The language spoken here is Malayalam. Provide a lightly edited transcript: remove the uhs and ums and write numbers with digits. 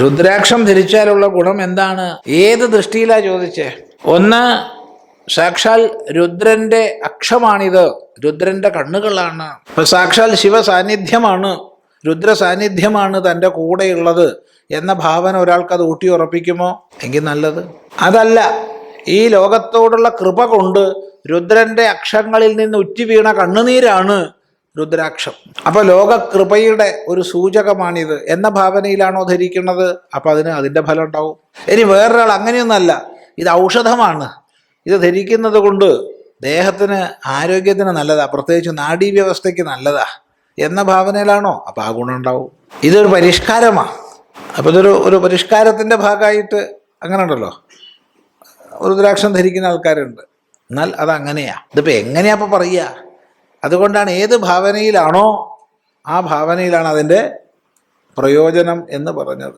രുദ്രാക്ഷം ധരിച്ചാലുള്ള ഗുണം എന്താണ്? ഏത് ദൃഷ്ടിയിലാ ചോദിച്ചേ? ഒന്ന്, സാക്ഷാൽ രുദ്രന്റെ അക്ഷമാണിത്, രുദ്രന്റെ കണ്ണുകളാണ്. ഇപ്പൊ സാക്ഷാൽ ശിവ സാന്നിധ്യമാണ്, രുദ്ര സാന്നിധ്യമാണ് തൻ്റെ കൂടെയുള്ളത് എന്ന ഭാവന ഒരാൾക്ക് അത് ഊട്ടി ഉറപ്പിക്കുമോ? എങ്കിൽ നല്ലത്. അതല്ല, ഈ ലോകത്തോടുള്ള കൃപ കൊണ്ട് രുദ്രന്റെ അക്ഷങ്ങളിൽ നിന്ന് ഉറ്റി വീണ കണ്ണുനീരാണ് രുദ്രാക്ഷം. അപ്പൊ ലോകകൃപയുടെ ഒരു സൂചകമാണിത് എന്ന ഭാവനയിലാണോ ധരിക്കുന്നത്? അപ്പൊ അതിൻ്റെ ഫലം ഉണ്ടാവും. ഇനി വേറൊരാൾ അങ്ങനെയൊന്നല്ല, ഇത് ഔഷധമാണ്, ഇത് ധരിക്കുന്നത് കൊണ്ട് ദേഹത്തിന് ആരോഗ്യത്തിന് നല്ലതാ, പ്രത്യേകിച്ച് നാഡീവ്യവസ്ഥയ്ക്ക് നല്ലതാ എന്ന ഭാവനയിലാണോ? അപ്പം ആ ഗുണം ഉണ്ടാവും. ഇതൊരു പരിഷ്കാരമാണ്. അപ്പോൾ ഒരു പരിഷ്കാരത്തിൻ്റെ ഭാഗമായിട്ട് അങ്ങനെ ഉണ്ടല്ലോ, രുദ്രാക്ഷം ധരിക്കുന്ന ആൾക്കാരുണ്ട്. എന്നാൽ അതങ്ങനെയാണ്. ഇതിപ്പോൾ എങ്ങനെയാ അപ്പോൾ പറയുക? അതുകൊണ്ടാണ് ഏത് ഭാവനയിലാണോ ആ ഭാവനയിലാണ് അതിൻ്റെ പ്രയോജനം എന്ന് പറഞ്ഞത്.